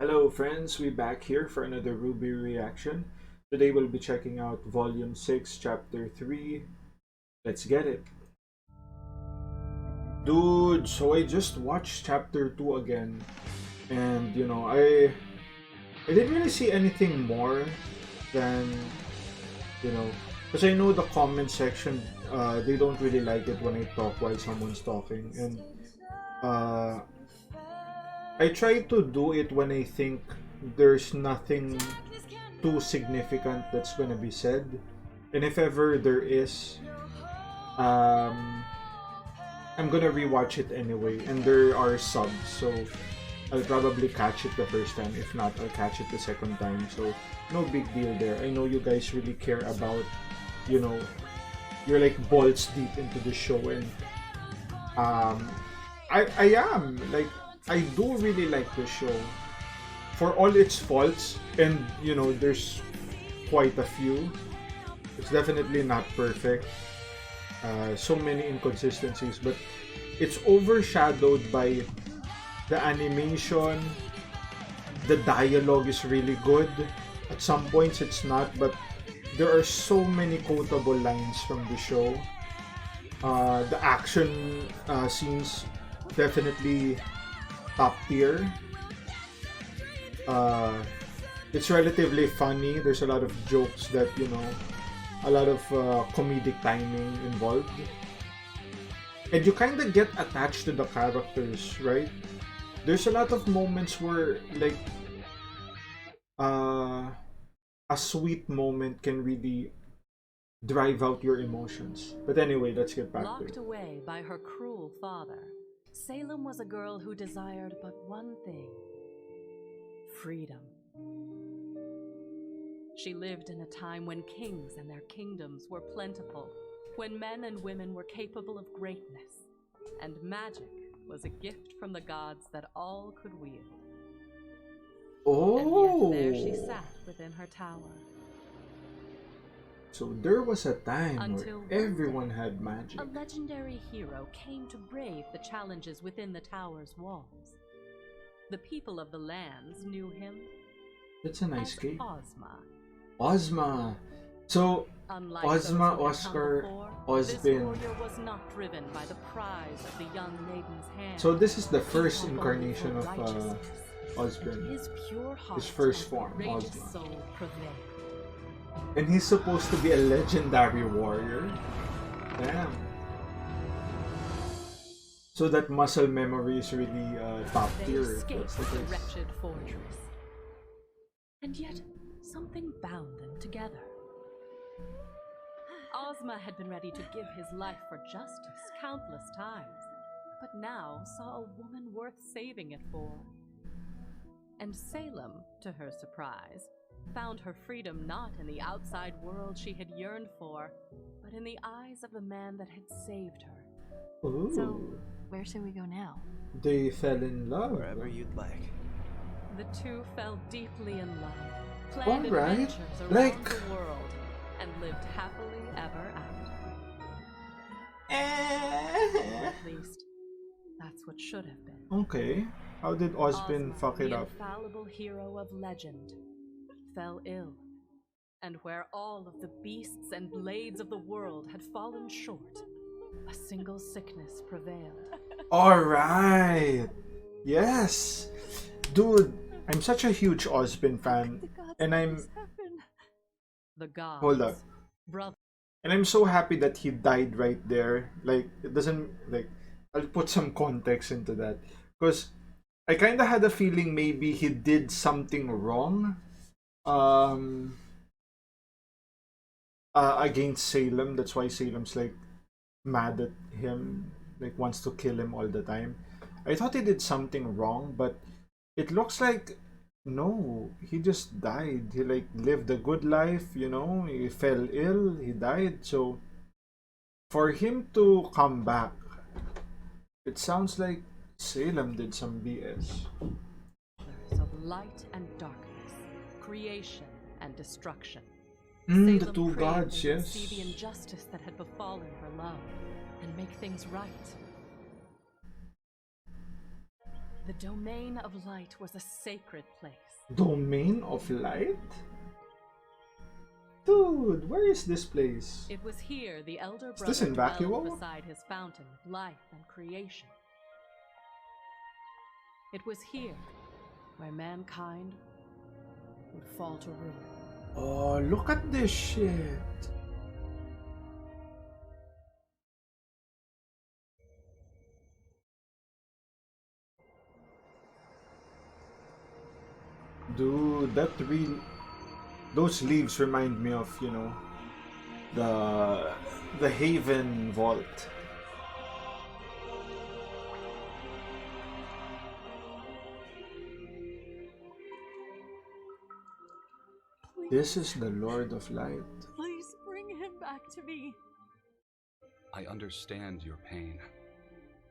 Hello friends, we back here for another RWBY reaction. Today we'll be checking out Volume 6, Chapter 3. Let's get it. Dude, so I just watched Chapter 2 again. And, I didn't really see anything more than, because I know the comment section, they don't really like it when I talk while someone's talking. And, uh, I try to do it when I think there's nothing too significant that's gonna be said. And if ever there is, um, I'm gonna rewatch it anyway. And there are subs, so I'll probably catch it the first time. If not, I'll catch it the second time. So no big deal there. I know you guys really care about, you know, you're like balls deep into the show, and I am like I do really like the show for all its faults, and there's quite a few. It's definitely not perfect. So many inconsistencies, but it's overshadowed by the animation. The dialogue is really good. At some points, it's not, but there are so many quotable lines from the show. The action scenes definitely top tier. It's relatively funny. There's a lot of jokes that a lot of comedic timing involved, and you kind of get attached to the characters, right? There's a lot of moments where like a sweet moment can really drive out your emotions. But anyway, let's get back to Locked it. away by her cruel father, Salem was a girl who desired but one thing: freedom. She lived in a time when kings and their kingdoms were plentiful, when men and women were capable of greatness, and magic was a gift from the gods that all could wield. And yet there she Oh, sat within her tower. so there was a time Until where one everyone day, had magic. a legendary hero came to brave the challenges within the tower's walls. The people of the lands knew him That's a nice as cake. Ozma. Ozma. So Unlike Ozma, those who had Oscar, come before, this Ozpin. warrior was not driven by the prize of the young maiden's hand. So this is the He first fought only incarnation for of righteousness, and Ozpin. his pure heart His first and form, courageous Ozma. soul prevailed. And he's supposed to be a legendary warrior. Damn. So that muscle memory is really top They tier. escaped That's the the case. wretched fortress, and yet something bound them together. Ozma had been ready to give his life for justice countless times, but now saw a woman worth saving it for. And Salem, to her surprise, found her freedom not in the outside world she had yearned for, but in the eyes of the man that had saved her. Ooh. So, where should we go now? They fell in love. Wherever you'd like. The two fell deeply in love, planned Alright, adventures around like- the world, and lived happily ever after. Or at least, that's what should have been. Okay. How did Ozpin Ozma, fuck it the up? infallible hero of legend, fell ill, and where all of the beasts and blades of the world had fallen short, a single sickness prevailed. Alright. Yes. Dude, I'm such a huge Ozpin fan. And I'm The gods, hold up. brother, And I'm so happy that he died right there. Like, it doesn't, like, I'll put some context into that. Because I kind of had a feeling maybe he did something wrong against Salem. That's why Salem's, like, mad at him, like, wants to kill him all the time. I thought he did something wrong, but it looks like no, he just died. He like lived a good life, he fell ill, he died. So for him to come back, it sounds like Salem did some BS. of light and darkness, creation and destruction. The Salem two prayed gods, they would yes. see the injustice that had befallen her love and make things right. The domain of light was a sacred place. Domain of light? Dude, where is this place? It was here the elder Is this brother in dwelled Vacuo? beside his fountain of life and creation. It was here where mankind would fall to ruin. Oh, look at this shit. Dude, those leaves remind me of, you know, the Haven Vault. Please, This is the Lord of Light. please bring him back to me. I understand your pain,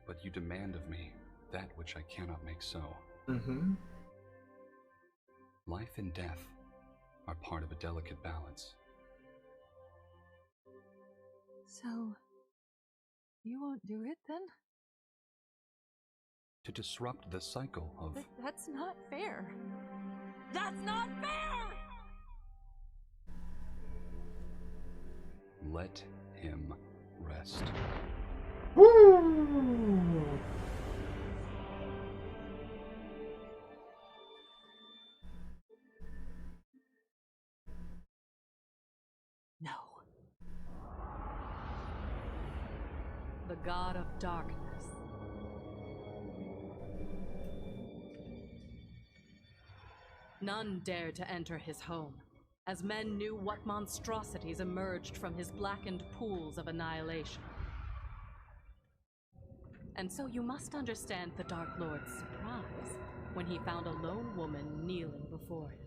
but you demand of me that which I cannot make so. Mm-hmm. Life and death are part of a delicate balance. So, you won't do it then? To disrupt the cycle of... That's not fair. That's not fair! Let him rest. Woo! No. The god of darkness. None dared to enter his home, as men knew what monstrosities emerged from his blackened pools of annihilation. And so you must understand the Dark Lord's surprise when he found a lone woman kneeling before him.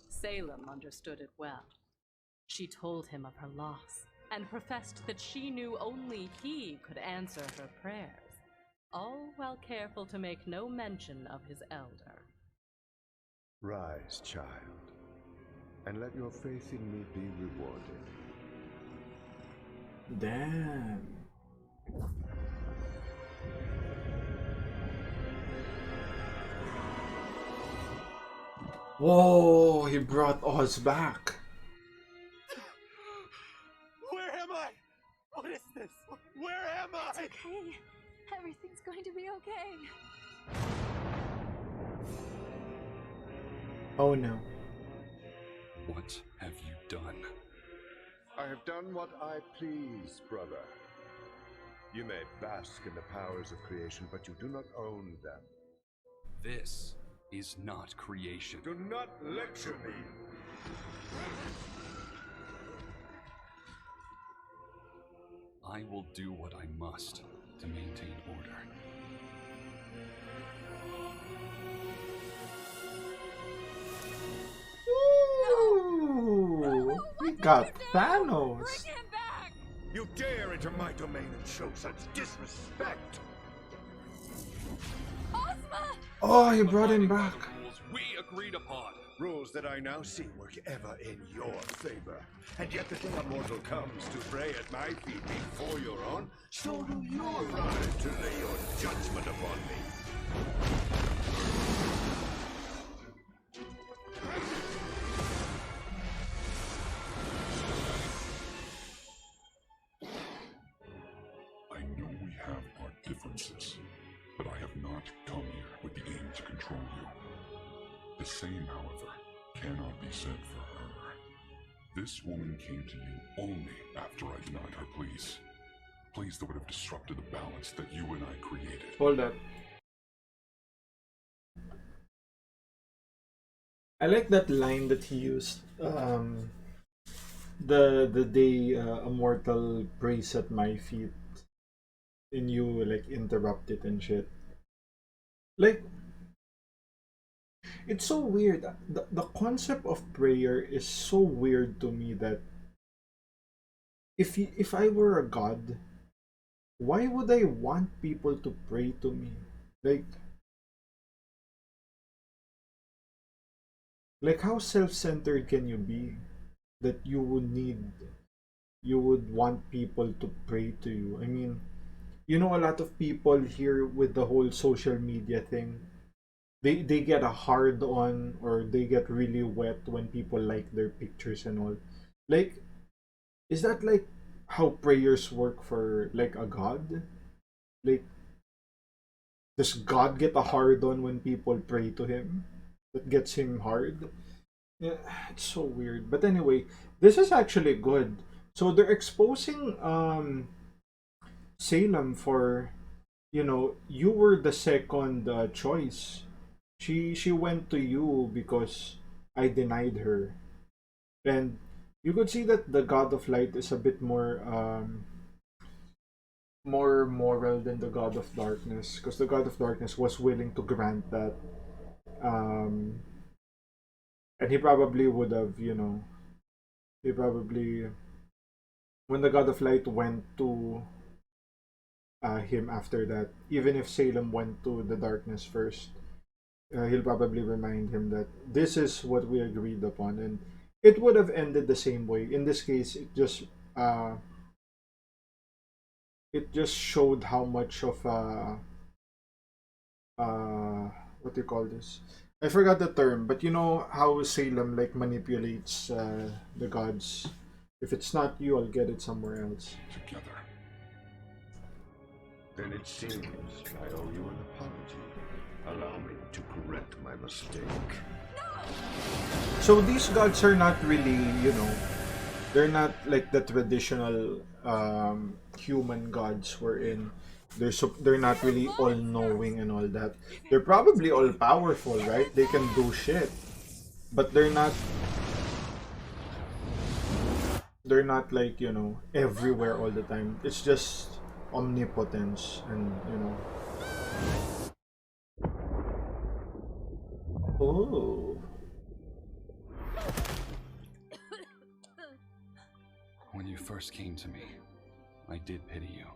Salem understood it well. She told him of her loss, and professed that she knew only he could answer her prayers, all while careful to make no mention of his elder. Rise, child, and let your faith in me be rewarded. Damn. Whoa, he brought Oz back. Where am I? What is this? Where am I? It's okay. Everything's going to be okay. Oh no. What have you done? I have done what I please, brother. You may bask in the powers of creation, but you do not own them. This is not creation. Do not lecture me. I will do what I must to maintain order. Ooh, we got Thanos. Bring him back! You dare enter my domain and show such disrespect! Ozma! Oh, he brought him back. The rules we agreed upon. Rules that I now see work ever in your favor. And yet the day a mortal comes to pray at my feet before your own, so do you arrive to lay your judgment upon me. I know we have our differences, but I have not come here with the aim to control you. The same, however, cannot be said for her. This woman came to you only after I denied her pleas. Pleas that would have disrupted the balance that you and I created. Hold up. I like that line that he used. The day a mortal prays at my feet, and you like interrupt it and shit. Like, it's so weird. The concept of prayer is so weird to me that if I were a god, why would I want people to pray to me? Like, Like, how self-centered can you be that you would want people to pray to you? I mean, you know, a lot of people here with the whole social media thing, they get a hard on, or they get really wet when people like their pictures and all. Like, is that like how prayers work for like a god? Like, does God get a hard on when people pray to him? That gets him hard? Yeah, it's so weird. But anyway, this is actually good. So they're exposing Salem for, you know, you were the second choice. She went to you because I denied her. And you could see that the God of Light is a bit more moral than the God of Darkness, because the God of Darkness was willing to grant that, um, and he probably would have, you know, he probably, when the God of Light went to him after that, even if Salem went to the darkness first, he'll probably remind him that this is what we agreed upon, and it would have ended the same way. In this case, uh, it just showed how much of a what do you call this? I forgot the term, but you know how Salem like manipulates the gods. If it's not you, I'll get it somewhere else. Together. Then it seems I owe you an apology. Allow me to correct my mistake. So these gods are not really, you know, they're not like the traditional human gods we're in. They're not really all knowing and all that. They're probably all powerful, right? They can do shit, but they're not like, you know, everywhere all the time. It's just omnipotence, and you know. Oh. When you first came to me, I did pity you.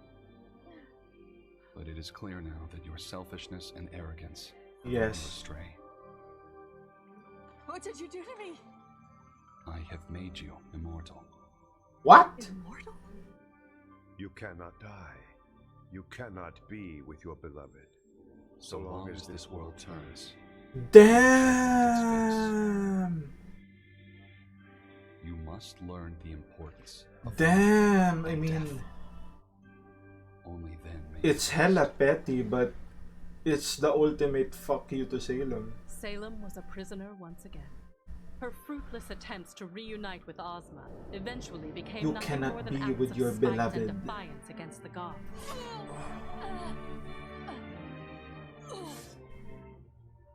But it is clear now that your selfishness and arrogance have led you Yes. astray. What did you do to me? I have made you immortal. What? Immortal? You cannot die. You cannot be with your beloved. So long as this world turns. Damn. You must learn the importance of Damn. life I and mean, death. Only then may it's hella petty, but it's the ultimate fuck you to Salem. Salem was a prisoner once again. Her fruitless attempts to reunite with Ozma eventually became You nothing cannot more than be acts with of your spite beloved. and defiance against the gods.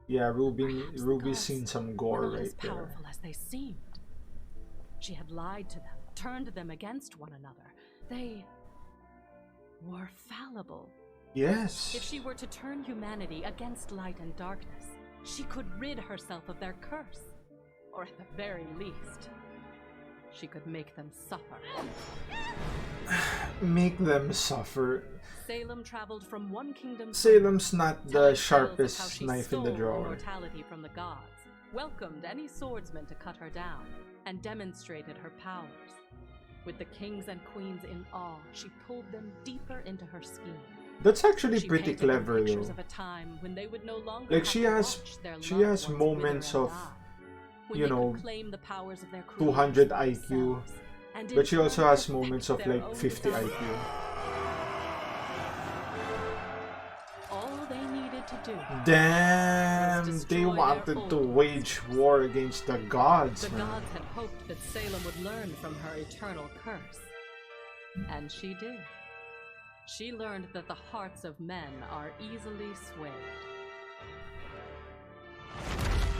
Yeah, Perhaps the Ruby's gods seen some were gore not as right there. powerful as they seemed. She had lied to them, turned them against one another. They were fallible. If Yes. she were to turn humanity against light and darkness, she could rid herself of their curse. Or at the very least, she could make them suffer. Make them suffer. Salem traveled from one kingdom to Salem's not another, the telling tales of how sharpest she knife in the stole drawer. immortality from the gods, welcomed any swordsman to cut her down, and demonstrated her powers. With the kings and queens in awe, she pulled them deeper into her scheme. That's actually She pretty painted them clever pictures though. of a time when they would no longer Like have she to has watch their she loved has ones moments wither and of, die, when you they know, could claim the powers of their 200 creators for IQ, themselves, and in but she also turn has perfect moments of their like own 50 design. IQ. All they needed to do Damn, was they destroy wanted their to old wage war against the gods, The man. gods had hoped that Salem would learn from her eternal curse. And she did. She learned that the hearts of men are easily swayed.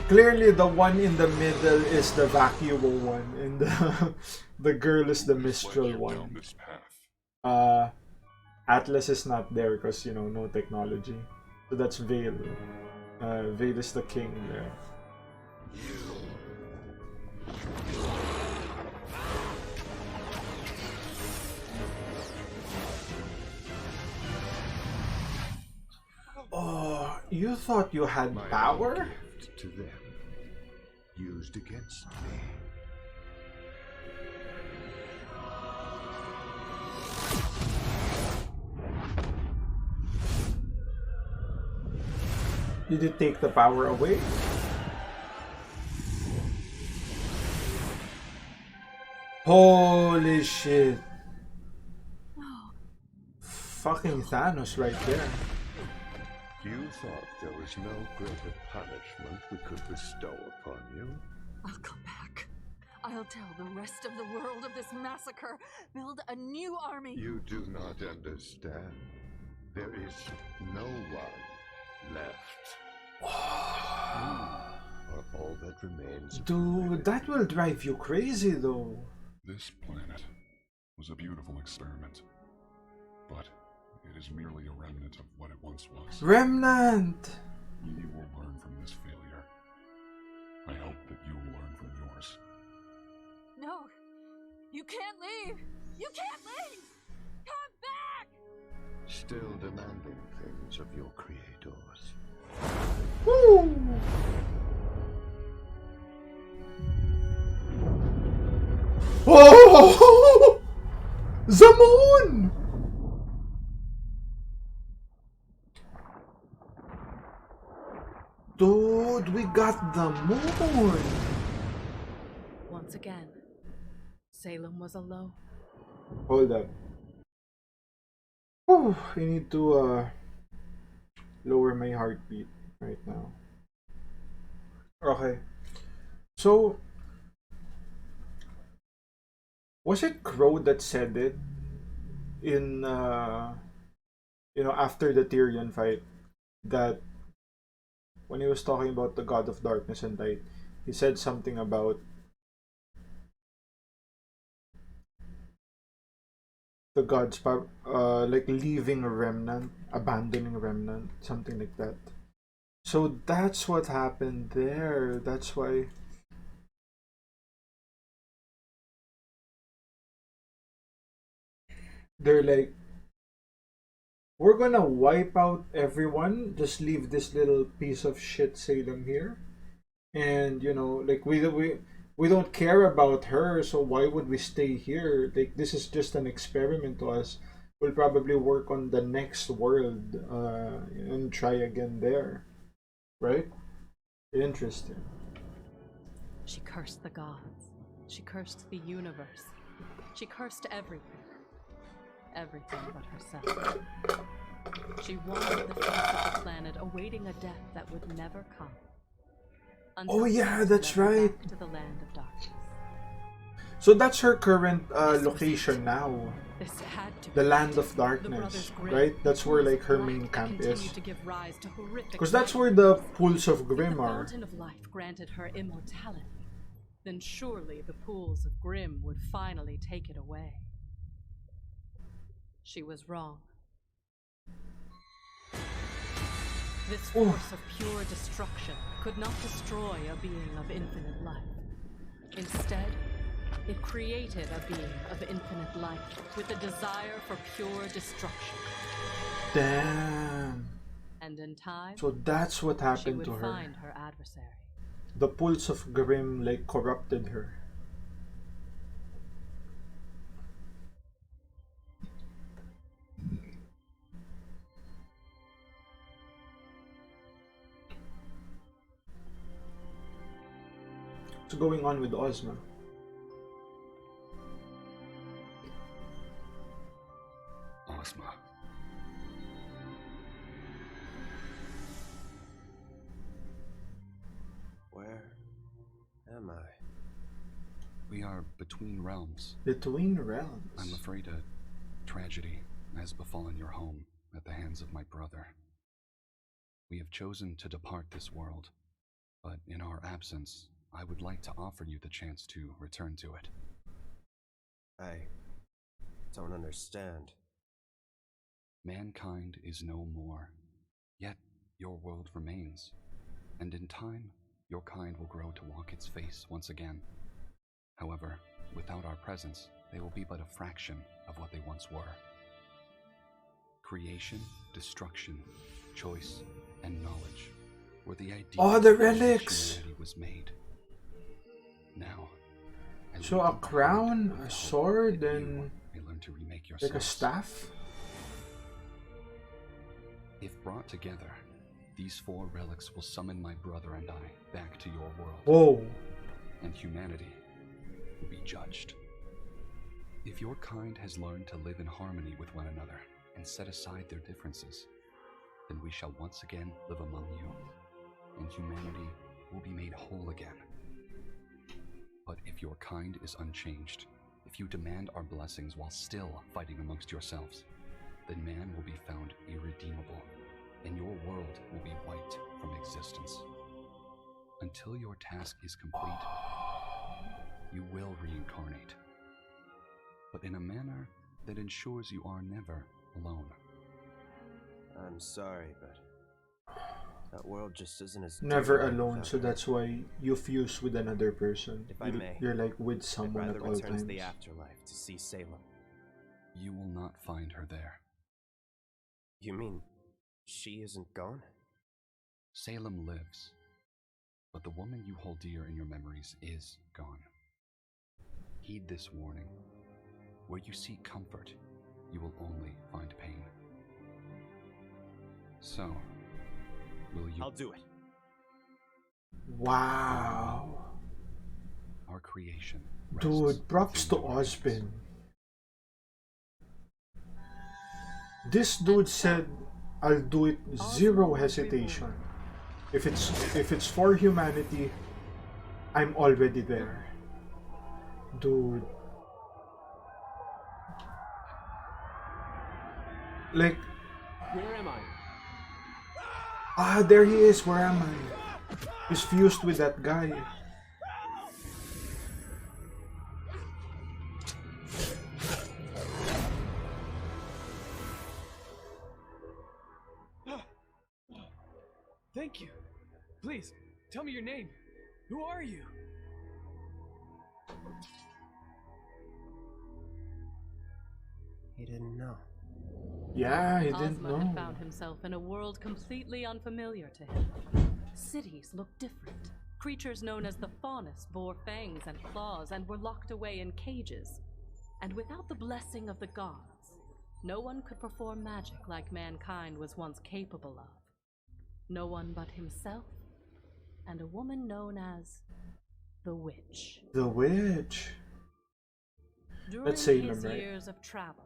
Clearly, the one in the middle is the vacuole one, and the girl is the Who has led mistral you down one. this path? Atlas is not there because, you know, no technology. So that's Vale. Vale is the king there. Oh, you thought you had My power? gift to them. used against me. Did it take the power away? Holy shit. Fucking Thanos right there. You thought there was no greater punishment we could bestow upon you? I'll come back. I'll tell the rest of the world of this massacre. Build a new army. You do not understand. There is no one left. You are all that remains. Dude, that will drive you crazy though. This planet was a beautiful experiment, but it is merely a remnant of what it once was. Remnant! You will learn from this failure. I hope that you will learn from yours. No, you can't leave. You can't leave. Come back. Still demanding things of your creators. Woo! Oh! The moon! Dude, we got the moon! Once again, Salem was alone. Hold up. Whew, I need to lower my heartbeat right now. Okay. So, was it Crow that said it in after the Tyrion fight, that when he was talking about the God of Darkness and Light, he said something about the gods like leaving a remnant, abandoning a remnant, something like that. So that's what happened there. That's why they're like, we're gonna wipe out everyone, just leave this little piece of shit Salem here. And like we don't care about her, so why would we stay here? Like, this is just an experiment to us. We'll probably work on the next world and try again there. Right? Interesting. She cursed the gods. She cursed the universe. She cursed everything. Everything but herself. She wandered the face of the planet, awaiting a death that would never come. Oh yeah, Until that's led her right. back to the land of darkness. So that's her current location now. This had to The be land it. of The darkness, Brothers Grimm, right? That's where like her light main that camp continued is. to give rise to horrific Because that's where nightmares. the pools of If Grimm the are. fountain of life granted her immortality, then surely the pools of Grimm would finally take it away. She was wrong. This force of pure destruction could not destroy a being of infinite life. Instead, it created a being of infinite life with a desire for pure destruction. Damn. And in time, So that's what she happened would to her. find her adversary. The pools of Grimm like corrupted her. What's going on with Ozma? Ozma. Where am I? We are between realms. Between realms. I'm afraid a tragedy has befallen your home at the hands of my brother. We have chosen to depart this world, but in our absence, I would like to offer you the chance to return to it. I don't understand. Mankind is no more, yet your world remains, and in time, your kind will grow to walk its face once again. However, without our presence, they will be but a fraction of what they once were. Creation, destruction, choice, and knowledge were the ideas Oh, the on which relics! humanity was made. Now, as So we a prepare crown, to a move sword, out, and you may learn to remake like a yourselves. staff? If brought together, these 4 relics will summon my brother and I back to your world. Whoa. And humanity will be judged. If your kind has learned to live in harmony with one another and set aside their differences, then we shall once again live among you, and humanity will be made whole again. But if your kind is unchanged, if you demand our blessings while still fighting amongst yourselves, then man will be found irredeemable, and your world will be wiped from existence. Until your task is complete, you will reincarnate, but in a manner that ensures you are never alone. I'm sorry, but that world just isn't as Never different alone, without so her. that's why you fuse with another person. If I may, You're like with I'd someone rather at all return to times. the afterlife to see Salem. You will not find her there. You mean she isn't gone? Salem lives, but the woman you hold dear in your memories is gone. Heed this warning. Where you seek comfort, you will only find pain. So, will you? I'll do it. Wow. Our creation. Dude, props to Osbin. This dude said, I'll do it zero hesitation. If it's for humanity, I'm already there. Dude. Like, Where am I? ah, there he is. Where am I? He's fused with that guy. Thank you. Please, tell me your name. Who are you? He didn't know. Yeah, he didn't Ozma had know. found himself in a world completely unfamiliar to him. Cities looked different. Creatures known as the Faunus bore fangs and claws and were locked away in cages. And without the blessing of the gods, no one could perform magic like mankind was once capable of. No one but himself and a woman known as the Witch. The witch. During That's Salem, his right? years of travel,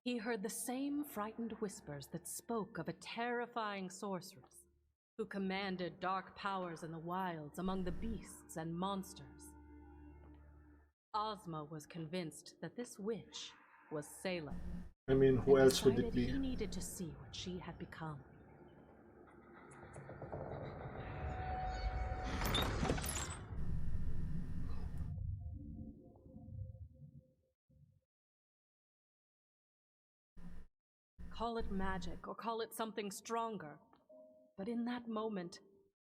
he heard the same frightened whispers that spoke of a terrifying sorceress who commanded dark powers in the wilds among the beasts and monsters. Ozma was convinced that this witch was Salem. I mean, who and else would it decided be? He needed to see what she had become. Call it magic or call it something stronger. But in that moment,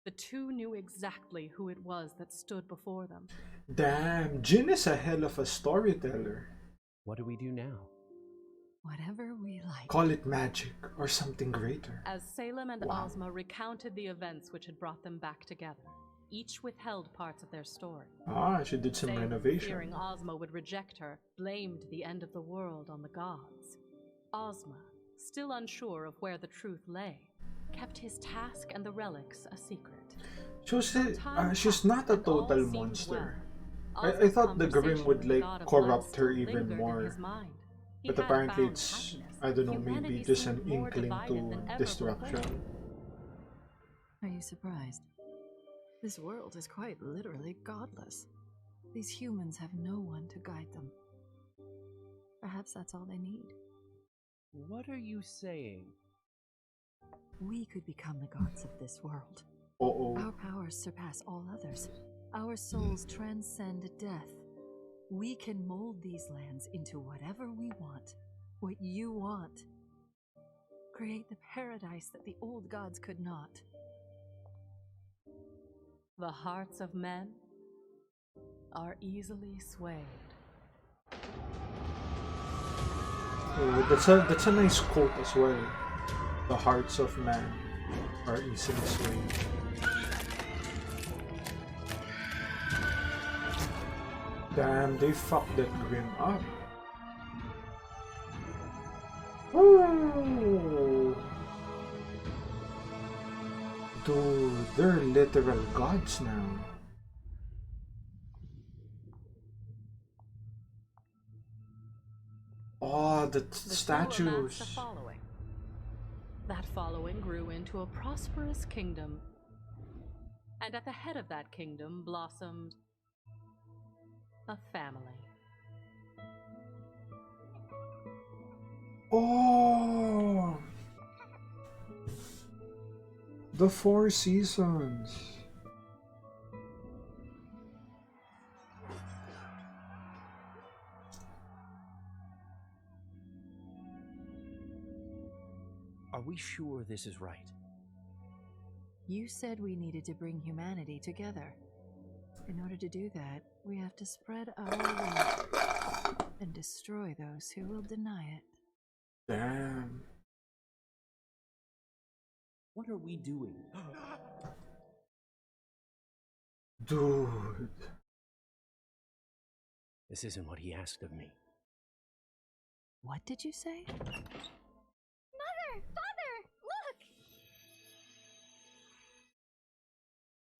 the two knew exactly who it was that stood before them. Damn, Jin is a hell of a storyteller. What do we do now? Whatever we like. Call it magic or something greater. As Salem and Wow. Ozma recounted the events which had brought them back together, each withheld parts of their story. Ah, she did some Salem, renovation. fearing Ozma would reject her, blamed the end of the world on the gods. Ozma, still unsure of where the truth lay, kept his task and the relics a secret. So she's not a And all total seemed monster. well. I Ozma's thought the Grimm conversation would with the like god of corrupt blood her still even lingered in more. his mind. He But had apparently found it's, happiness. I don't know, Humanity maybe just an seemed more inkling divided to than ever destruction. before. Are you surprised? This world is quite literally godless. These humans have no one to guide them. Perhaps that's all they need. What are you saying? We could become the gods of this world. Uh-oh. Our powers surpass all others. Our souls transcend death. We can mold these lands into whatever we want. What you want. Create the paradise that the old gods could not. The hearts of men are easily swayed. Oh, that's a nice quote as well. The hearts of man are easily swayed. Damn, they fucked that Grim up. Ooh. Dude, they're literal gods now. Oh, the two amassed a statues. following. That following grew into a prosperous kingdom. And at the head of that kingdom blossomed a family. Oh, the Four Seasons. Are we sure this is right? You said we needed to bring humanity together. In order to do that, we have to spread our weight and destroy those who will deny it. Damn. What are we doing? Dude. This isn't what he asked of me. What did you say? Mother! Father! Look!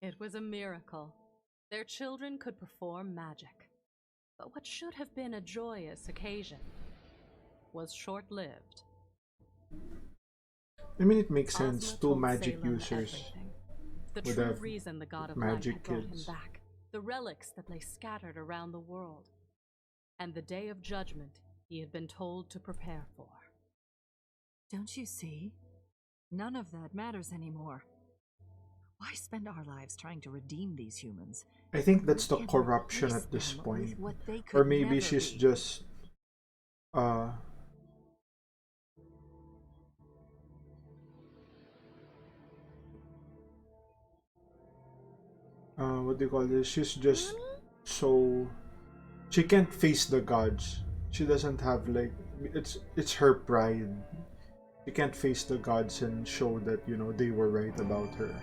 It was a miracle. Their children could perform magic. But what should have been a joyous occasion was short-lived. I mean, it makes sense. Ozma Two told magic Salem users everything. The would true have reason the god of magic light had brought kids. him back, the relics that lay scattered around the world, and the day of judgment he had been told to prepare for. Don't you see? None of that matters anymore. Why spend our lives trying to redeem these humans? I think that's the We can corruption replace at this them point. with what they Or could maybe never she's be. just what do you call this? She's just so she can't face the gods. She doesn't have like it's her pride. She can't face the gods and show that, you know, they were right about her.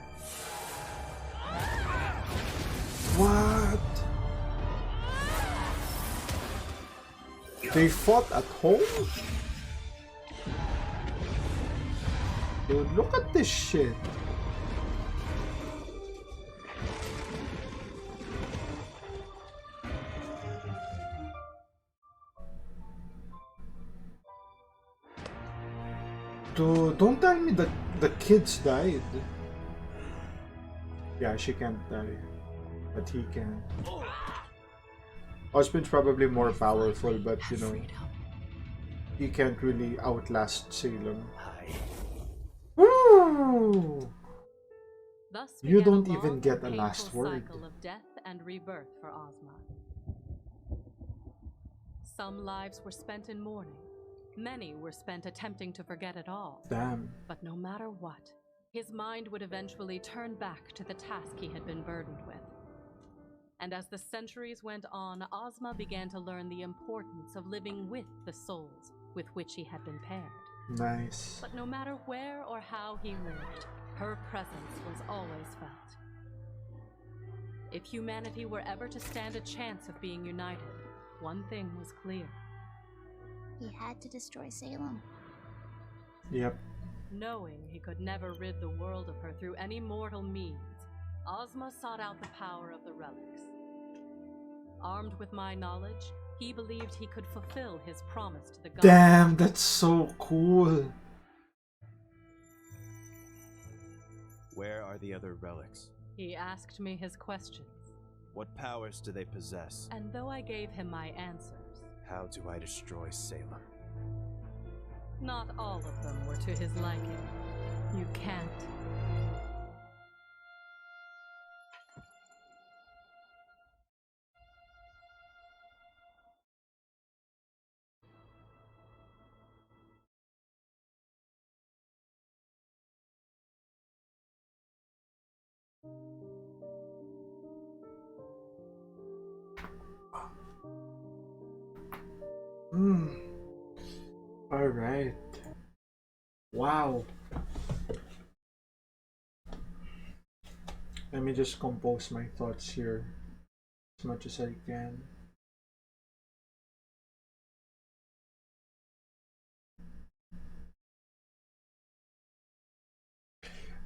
What? They fought at home? Dude, look at this shit. Dude, don't tell me that the kids died. Yeah, she can't die. But he can. Osmond's probably more powerful, but you know, he can't really outlast Salem. Woo! Thus You began don't a even long get and a last painful word. cycle of death and rebirth for Ozma. Some lives were spent in mourning. Many were spent attempting to forget it all. Damn. But no matter what, his mind would eventually turn back to the task he had been burdened with. And as the centuries went on, Ozma began to learn the importance of living with the souls with which he had been paired. Nice. But no matter where or how he lived, her presence was always felt. If humanity were ever to stand a chance of being united, one thing was clear. He had to destroy Salem. Yep. Knowing he could never rid the world of her through any mortal means, Ozma sought out the power of the relics. Armed with my knowledge, he believed he could fulfill his promise to the gods. Damn, that's so cool. Where are the other relics? He asked me his questions, What powers do they possess? and though I gave him my answers, How do I destroy Salem? not all of them were to his liking. You can't. Alright. Wow. Let me just compose my thoughts here as much as I can.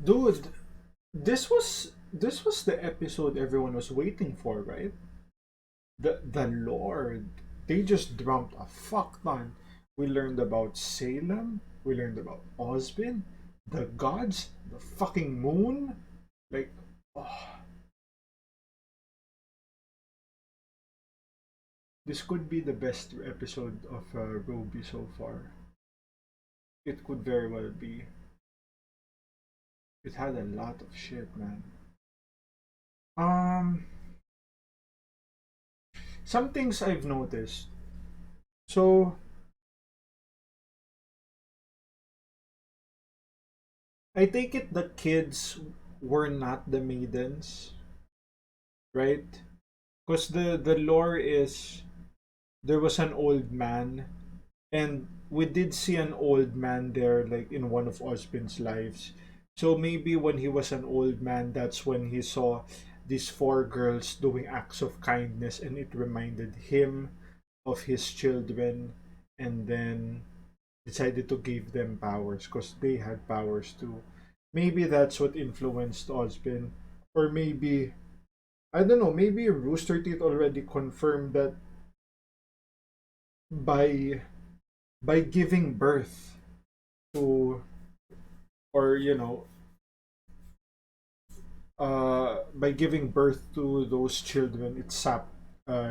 Dude, this was the episode everyone was waiting for, right? The Lord. They just dropped a fuck ton. We learned about Salem. We learned about Osbin, the gods, the fucking moon. Like, oh, this could be the best episode of RWBY so far. It could very well be. It had a lot of shit, man. Um, some things I've noticed. So I take it the kids were not the maidens, right? Because the lore is there was an old man, and we did see an old man there, like in one of Osbin's lives. So maybe when he was an old man, that's when he saw these four girls doing acts of kindness, and it reminded him of his children, and then decided to give them powers because they had powers too. Maybe that's what influenced Osbin, or maybe I don't know. Maybe Rooster Teeth already confirmed that by giving birth to, or by giving birth to those children, it sapped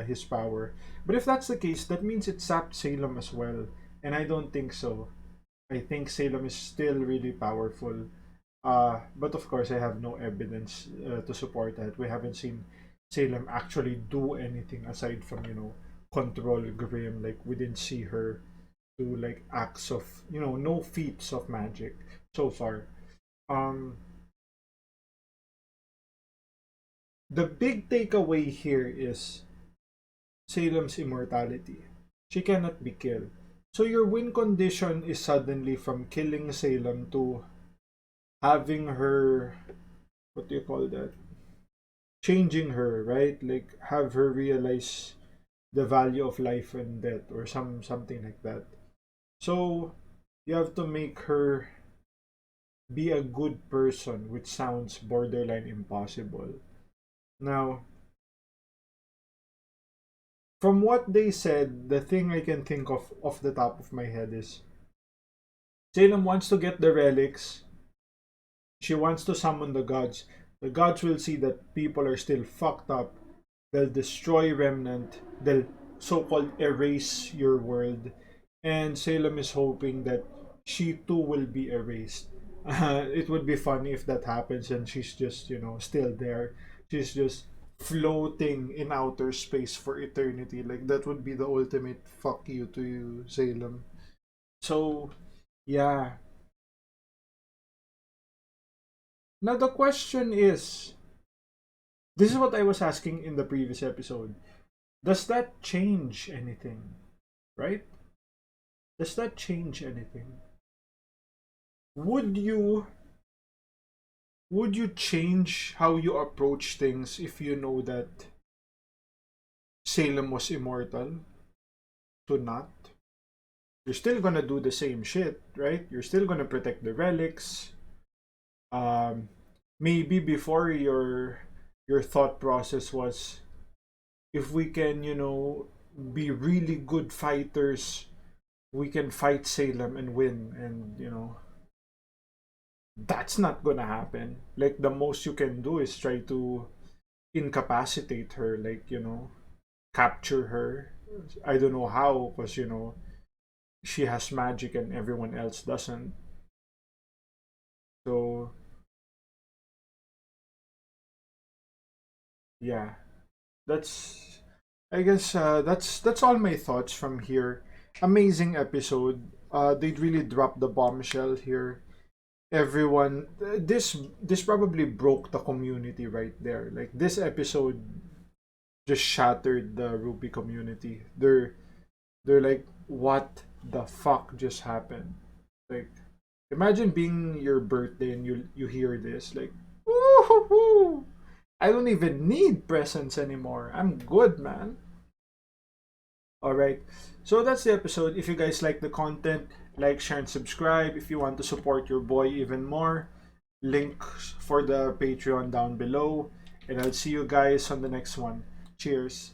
his power. But if that's the case, that means it sapped Salem as well, and I don't think so. I think Salem is still really powerful. But of course, I have no evidence to support that. We haven't seen Salem actually do anything aside from control Grim. Like we didn't see her do like acts of no feats of magic so far. Um, the big takeaway here is Salem's immortality. She cannot be killed. So your win condition is suddenly from killing Salem to having her, what do you call that? Changing her, right? Like have her realize the value of life and death or something like that. So you have to make her be a good person, which sounds borderline impossible. Now, from what they said, the thing I can think of off the top of my head is Salem wants to get the relics. She wants to summon the gods. The gods will see that people are still fucked up. They'll destroy Remnant. They'll so called erase your world. And Salem is hoping that she too will be erased. It would be funny if that happens and she's just, still there. She's just floating in outer space for eternity. Like, that would be the ultimate fuck you to you, Salem. So, yeah. Now, the question is this is what I was asking in the previous episode. Does that change anything? Right? Does that change anything? Would you change how you approach things if you know that Salem was immortal to not? You're still gonna do the same shit, right? You're still gonna protect the relics. Um, maybe before your thought process was if we can, be really good fighters, we can fight Salem and win, and that's not gonna happen. Like the most you can do is try to incapacitate her, like capture her. I don't know how, because she has magic and everyone else doesn't. So yeah, that's I guess that's all my thoughts from here. Amazing episode. They really dropped the bombshell here. Everyone, this probably broke the community right there. Like this episode just shattered the RWBY community. They're like, what the fuck just happened? Like, imagine being your birthday and you hear this. Like, woo. I don't even need presents anymore. I'm good, man. Alright, so that's the episode. If you guys like the content, like, share, and subscribe. If you want to support your boy even more, link for the Patreon down below. And I'll see you guys on the next one. Cheers.